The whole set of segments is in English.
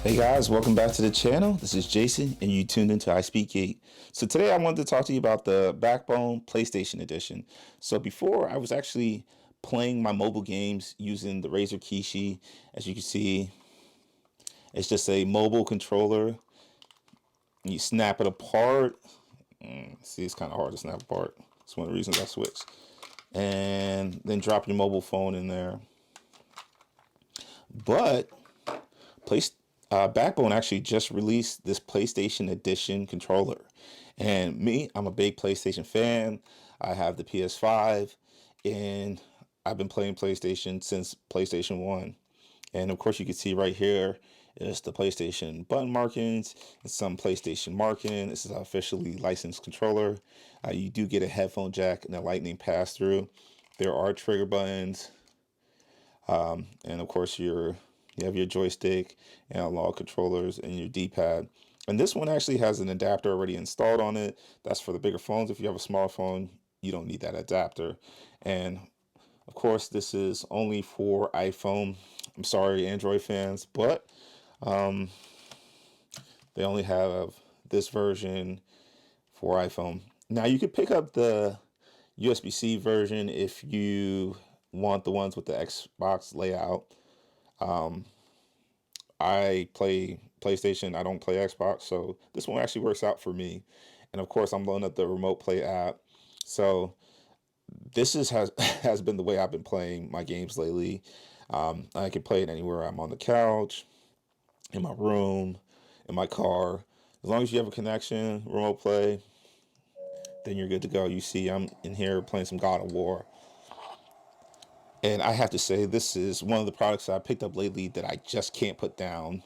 Hey guys, welcome back to the channel. This is Jason and you tuned into I Speak Geek. So today I wanted to talk to you about the Backbone PlayStation Edition. So before I was actually playing my mobile games using the Razer Kishi. As you can see, it's just a mobile controller. You snap it apart. See, it's kind of hard to snap apart. It's one of the reasons I switched. And then drop your mobile phone in there. But Backbone actually just released this PlayStation Edition controller. And me, I'm a big PlayStation fan. I have the PS5 and I've been playing PlayStation since PlayStation 1. And of course you can see right here is the PlayStation button markings and some PlayStation marking. This is an officially licensed controller. You do get a headphone jack and a lightning pass through. There are trigger buttons. And of course you have your joystick and analog controllers and your D-pad. And this one actually has an adapter already installed on it. That's for the bigger phones. If you have a smartphone, you don't need that adapter. And of course, this is only for iPhone. I'm sorry, Android fans, but they only have this version for iPhone. Now you could pick up the USB-C version if you want the ones with the Xbox layout. I play PlayStation, I don't play Xbox, so this one actually works out for me. And of course, I'm loading up the Remote Play app. So this has been the way I've been playing my games lately. I can play it anywhere. I'm on the couch, in my room, in my car. As long as you have a connection, Remote Play, then you're good to go. You see, I'm in here playing some God of War. And I have to say, this is one of the products I picked up lately that I just can't put down.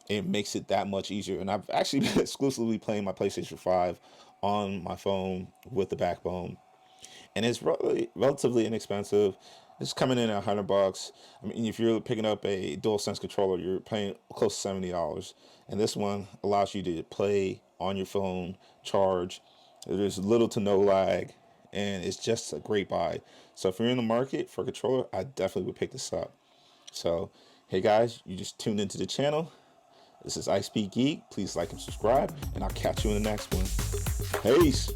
It makes it that much easier. And I've actually been exclusively playing my PlayStation 5 on my phone with the Backbone. And it's relatively inexpensive. It's coming in at $100. I mean, if you're picking up a DualSense controller, you're paying close to $70. And this one allows you to play on your phone, charge. There's little to no lag, and it's just a great buy. So if you're in the market for a controller, I definitely would pick this up. So, hey guys, you just tuned into the channel. This is I Speak Geek. Please like and subscribe, and I'll catch you in the next one. Peace.